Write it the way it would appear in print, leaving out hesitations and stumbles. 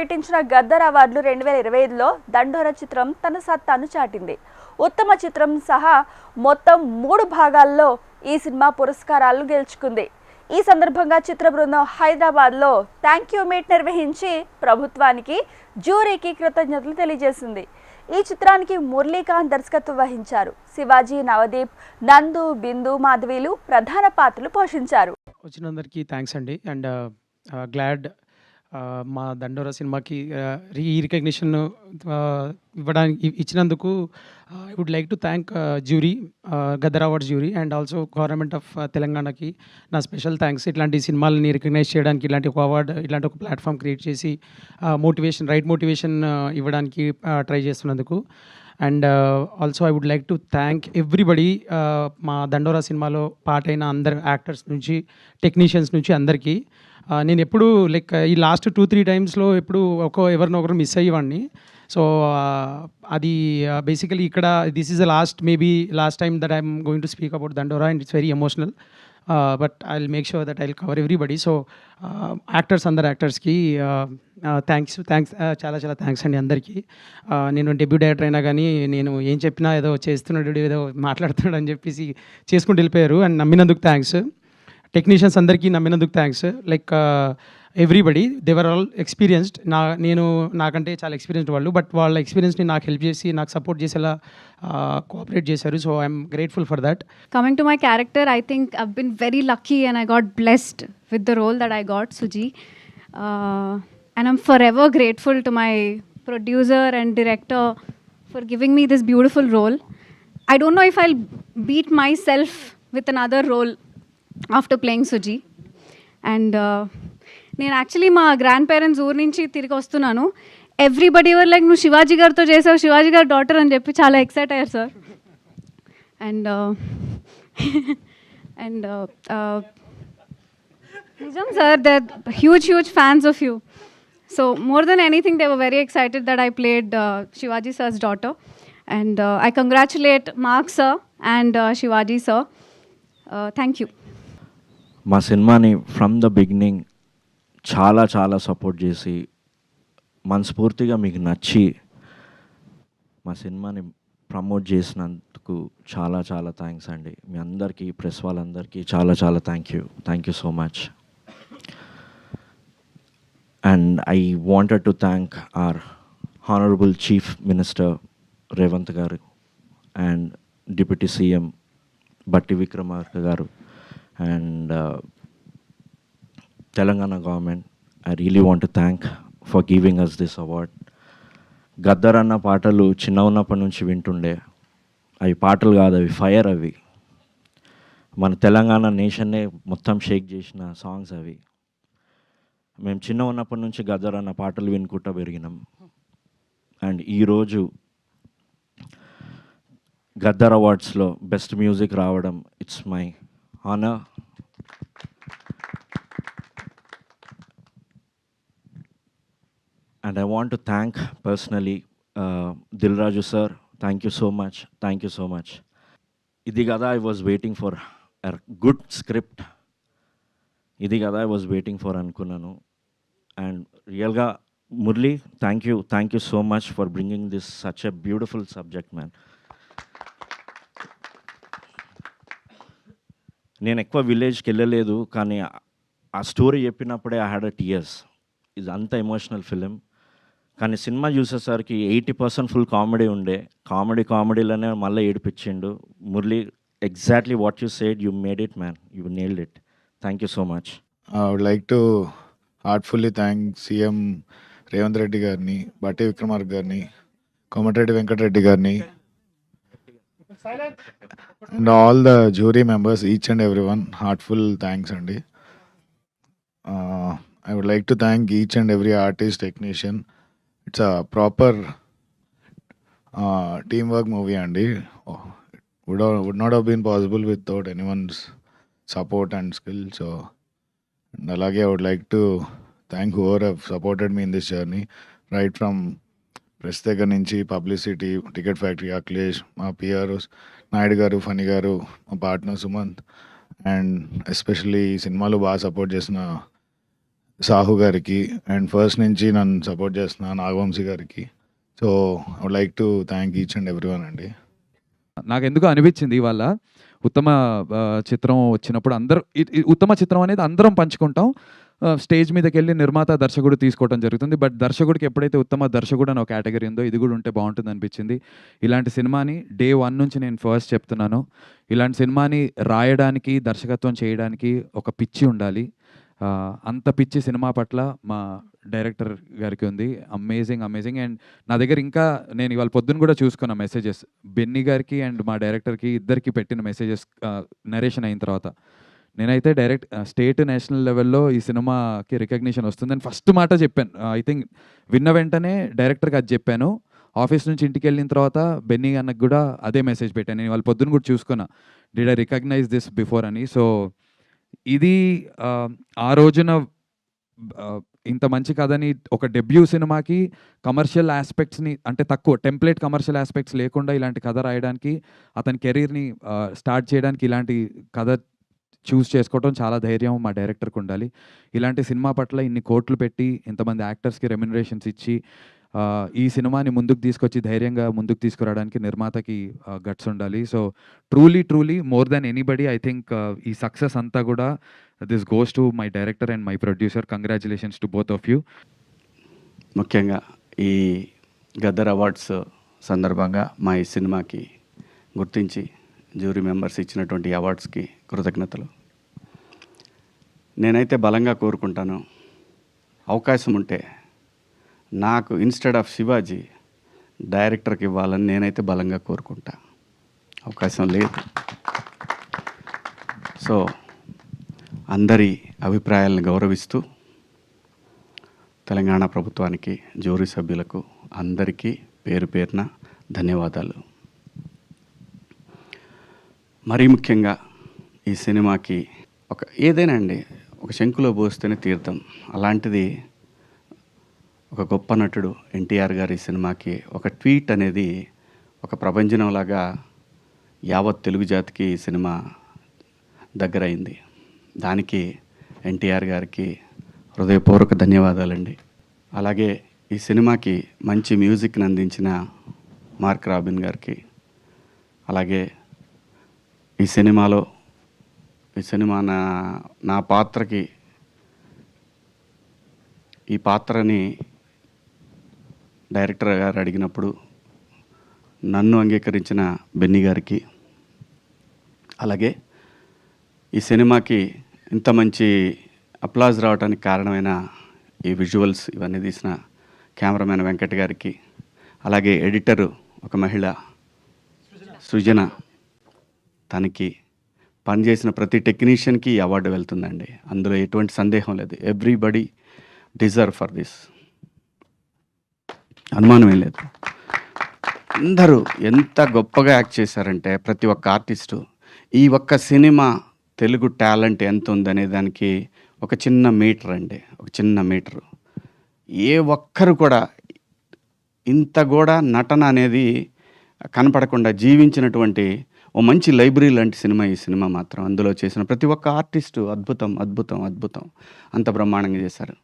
ప్రకటించిన గద్దర్ అవార్డులు 2025లో దండోర చిత్రం తన సత్తాను చాటింది. ఉత్తమ చిత్రం సహా మొత్తం 3 భాగాల్లో ఈ సినిమా పురస్కారాలు గెలుచుకుంది. ఈ సందర్భంగా చిత్ర బృందం హైదరాబాద్లో థ్యాంక్ యూ మీట్ నిర్వహించి ప్రభుత్వానికి, జ్యూరీకి కృతజ్ఞతలు తెలియజేసింది. ఈ చిత్రానికి మురళీకాంత్ దర్శకత్వం వహించారు. శివాజీ, నవదీప్, నందు, బిందు, మాధవీలు ప్రధాన పాత్రలు పోషించారు. వచ్చినందరికీ థ్యాంక్స్ అండి. అండ్ గ్లాడ్ మా దండోరా సినిమాకి ఈ రికగ్నిషన్ ఇవ్వడానికి ఇచ్చినందుకు I would like to thank jury, Gaddar awards jury and also government of తెలంగాణకి నా స్పెషల్ థ్యాంక్స్. ఇట్లాంటి సినిమాలని రికగ్నైజ్ చేయడానికి, ఇలాంటి ఒక అవార్డు, ఇలాంటి ఒక ప్లాట్ఫామ్ క్రియేట్ చేసి రైట్ మోటివేషన్ ఇవ్వడానికి ట్రై చేస్తున్నందుకు. And also I would like to thank everybody. మా దండోరా సినిమాలో పాటైన అందరు యాక్టర్స్ నుంచి, టెక్నీషియన్స్ నుంచి అందరికీ. నేను ఎప్పుడు లైక్ ఈ లాస్ట్ 2-3 టైమ్స్లో ఎప్పుడు ఎవరినో ఒకరు మిస్ అయ్యేవాడిని. సో అది బేసికలీ ఇక్కడ this is the last time that I'm going to speak about Dandora and it's very emotional. But I will make sure that I will cover everybody. So అందరు యాక్టర్స్కి థ్యాంక్స్ చాలా చాలా థ్యాంక్స్ అండి అందరికీ. నేను డెబ్యూ డైరెక్టర్ అయినా కానీ నేను ఏం చెప్పినా ఏదో చేస్తున్నాడు, ఏదో మాట్లాడుతున్నాడు అని చెప్పేసి చేసుకుంటూ వెళ్ళిపోయారు. And నమ్మినందుకు thanks. టెక్నీషియన్స్ అందరికీ నమ్మినందుకు thanks. Like everybody they were all experienced. నాకంటే చాలా ఎక్స్పీరియన్స్డ్ వాళ్ళు, బట్ వాళ్ళ ఎక్స్పీరియన్స్ని నాకు హెల్ప్ చేసి, నాకు సపోర్ట్ చేసేలా కోఆపరేట్ చేశారు. So I'm grateful for that. Coming to my character, I think I've been very lucky and I got blessed with the role that I got, Suji. And I'm forever grateful to my producer and director for giving me this beautiful role. I don't know if I'll beat myself with another role after playing Suji. And నేను actually మా grand parents ఊరి నుంచి తిరిగి వస్తున్నాను. Everybody ever like, నువ్వు శివాజీ గారితో చేసావు, శివాజీ గారి డాటర్ అని చెప్పి చాలా ఎక్సైట్ అయ్యారు సార్. అండ్ అండ్ నిజం sir, they are huge fans of you. So more than anything they were very excited that I played Shivaji sir's daughter. And I congratulate Mark sir and Shivaji sir. Thank you. మా సినిమాని from the beginning చాలా చాలా support చేసి, మనస్ఫూర్తిగా మీకు నచ్చి మా సినిమాని ప్రమోట్ చేసినందుకు చాలా చాలా థ్యాంక్స్ అండి. మీ అందరికీ, ప్రెస్ వాళ్ళందరికీ చాలా చాలా thank you so much. And I wanted to thank our honourable chief minister Revanth గారు అండ్ డిప్యూటీ సీఎం బట్టి విక్రమార్క గారు and Telangana government. I really want to thank for giving us this award. Gaddar అన్న పాటలు చిన్న ఉన్నప్పటి నుంచి వింటుండే. అవి పాటలు కాదు, అవి ఫైర్. అవి మన తెలంగాణ నేషన్నే మొత్తం షేక్ చేసిన సాంగ్స్ అవి. మేము చిన్న ఉన్నప్పటి నుంచి గద్దర్ అన్న పాటలు వినుకుంటూ పెరిగినాం. అండ్ ఈరోజు గద్దర్ అవార్డ్స్లో బెస్ట్ మ్యూజిక్ రావడం, it's my honor. And I want to thank personally Dil Raju sir. Thank you so much. Idi kada I was waiting for a good script. Idi kada I was waiting for anukunnanu. And real ga Murli, thank you so much for bringing this such a beautiful subject, man. నేను ఎక్కువ విలేజ్కి వెళ్ళలేదు, కానీ ఆ story చెప్పినప్పుడే I had a tears. ఇది అంత emotional film. కానీ సినిమా చూసేసరికి 80% ఫుల్ కామెడీ ఉండే. కామెడీలోనే మళ్ళీ ఏడిపించిండు Murali. Exactly what you said, you made it man, you nailed it. Thank you so much. I would like to heartfully thank CM Revanth Reddy గారిని, బట్టి విక్రమార్క గారిని, కోమటిరెడ్డి వెంకటరెడ్డి గారిని, and all the jury members, each and everyone, heartful thanks andi. I would like to thank each and every artist, technician. It's a proper teamwork movie andi. Would not have been possible without anyone's support and skill. So alage I would like to thank whoever have supported me in this journey, right from press దగ్గర నుంచి, publicity, ticket factory, Akhilesh, మా PROs, Naidu గారు, ఫణి గారు, మా partner Sumanth, and especially ఈ సినిమాలో బాగా support చేసిన సాహు గారికి అండ్ ఫస్ట్ నుంచి నన్ను సపోర్ట్ చేస్తున్న నాగవంశీ గారికి. So I would like to thank each and everyone అండి. నాకెందుకో అనిపించింది ఇవాళ ఉత్తమ చిత్రం వచ్చినప్పుడు అందరూ ఉత్తమ చిత్రం అనేది అందరం పంచుకుంటాం. స్టేజ్ మీదకి వెళ్ళి నిర్మాత దర్శకుడు తీసుకోవడం జరుగుతుంది. బట్ దర్శకుడికి ఎప్పుడైతే ఉత్తమ దర్శకుడు అని ఒక కేటగిరీ ఉందో ఇది కూడా ఉంటే బాగుంటుంది అనిపించింది. ఇలాంటి సినిమాని డే 1 నుంచి నేను ఫస్ట్ చెప్తున్నాను, ఇలాంటి సినిమాని రాయడానికి దర్శకత్వం చేయడానికి ఒక పిచ్చి ఉండాలి. అంత పిచ్చి సినిమా పట్ల మా డైరెక్టర్ గారికి ఉంది. అమేజింగ్. అండ్ నా దగ్గర ఇంకా నేను ఇవాళ పొద్దున్న కూడా చూసుకున్న మెసేజెస్ బెన్నీ గారికి అండ్ మా డైరెక్టర్కి ఇద్దరికి పెట్టిన మెసేజెస్ నరేషన్ అయిన తర్వాత. నేనైతే డైరెక్ట్ స్టేట్ నేషనల్ లెవెల్లో ఈ సినిమాకి రికగ్నిషన్ వస్తుందని ఫస్ట్ మాట చెప్పాను. ఐ థింక్ విన్న వెంటనే డైరెక్టర్కి అది చెప్పాను. ఆఫీస్ నుంచి ఇంటికి వెళ్ళిన తర్వాత బెన్నీ అన్నకు కూడా అదే మెసేజ్ పెట్టాను. నేను వాళ్ళ పొద్దున్న కూడా చూసుకున్నా, did I recognize this before అని. సో ఇది ఆ రోజున ఇంత మంచి కథని ఒక డెబ్యూ సినిమాకి కమర్షియల్ ఆస్పెక్ట్స్ని అంటే తక్కువ టెంప్లెట్ కమర్షియల్ ఆస్పెక్ట్స్ లేకుండా ఇలాంటి కథ రాయడానికి, అతని కెరీర్ని స్టార్ట్ చేయడానికి ఇలాంటి కథ చూస్ చేసుకోవడం చాలా ధైర్యం మా డైరెక్టర్కి ఉండాలి. ఇలాంటి సినిమా పట్ల ఇన్ని కోట్లు పెట్టి ఇంతమంది యాక్టర్స్కి రెమ్యునరేషన్స్ ఇచ్చి ఈ సినిమాని ముందుకు తీసుకొచ్చి ధైర్యంగా ముందుకు తీసుకురావడానికి నిర్మాతకి గట్స్ ఉండాలి. So truly more than anybody I think ఈ సక్సెస్ అంతా కూడా this goes to my director and my producer. Congratulations to both of you. ముఖ్యంగా ఈ గద్దర్ అవార్డ్స్ సందర్భంగా మా ఈ సినిమాకి గుర్తించి జ్యూరీ మెంబర్స్ ఇచ్చినటువంటి అవార్డ్స్కి కృతజ్ఞతలు. నేనైతే బలంగా కోరుకుంటాను, అవకాశం ఉంటే నాకు ఇన్స్టెడ్ ఆఫ్ శివాజీ డైరెక్టర్కి ఇవ్వాలని నేనైతే బలంగా కోరుకుంటా. అవకాశం లేదు. సో అందరి అభిప్రాయాలను గౌరవిస్తూ తెలంగాణ ప్రభుత్వానికి, జ్యూరీ సభ్యులకు అందరికీ పేరు పేరున ధన్యవాదాలు. మరీ ముఖ్యంగా ఈ సినిమాకి ఏదైనా అండి ఒక శంకులో పోస్తేనే తీర్థం, అలాంటిది ఒక గొప్ప నటుడు ఎన్టీఆర్ గారి సినిమాకి ఒక ట్వీట్ అనేది ఒక ప్రభంజనంలాగా యావత్ తెలుగు జాతికి ఈ సినిమా దగ్గరైంది. దానికి ఎన్టీఆర్ గారికి హృదయపూర్వక ధన్యవాదాలండి. అలాగే ఈ సినిమాకి మంచి మ్యూజిక్ని అందించిన మార్క్ రాబిన్ గారికి, అలాగే ఈ సినిమా నా పాత్రకి ఈ పాత్రని డైరెక్టర్ గారు అడిగినప్పుడు నన్ను అంగీకరించిన బెన్నీ గారికి, అలాగే ఈ సినిమాకి ఇంత మంచి అప్లాజ్ రావడానికి కారణమైన ఈ విజువల్స్ ఇవన్నీ తీసిన కెమెరామెన్ వెంకట్ గారికి, అలాగే ఎడిటరు ఒక మహిళ సృజన, తనకి పనిచేసిన ప్రతి టెక్నీషియన్కి ఈ అవార్డు వెళ్తుందండి. అందులో ఎటువంటి సందేహం లేదు. ఎవ్రీబడి డిజర్వ్ ఫర్ దిస్, అనుమానమే లేదు. అందరూ ఎంత గొప్పగా యాక్ట్ చేశారంటే ప్రతి ఒక్క ఆర్టిస్టు. ఈ ఒక్క సినిమా తెలుగు టాలెంట్ ఎంత ఉందనే దానికి ఒక చిన్న మీటర్ అండి, ఒక చిన్న మీటరు. ఏ ఒక్కరు కూడా ఇంత కూడా నటన అనేది కనపడకుండా జీవించినటువంటి ఓ మంచి లైబ్రరీ లాంటి సినిమా ఈ సినిమా మాత్రం. అందులో చేసిన ప్రతి ఒక్క ఆర్టిస్టు అద్భుతం, అంత బ్రహ్మాండంగా చేశారు.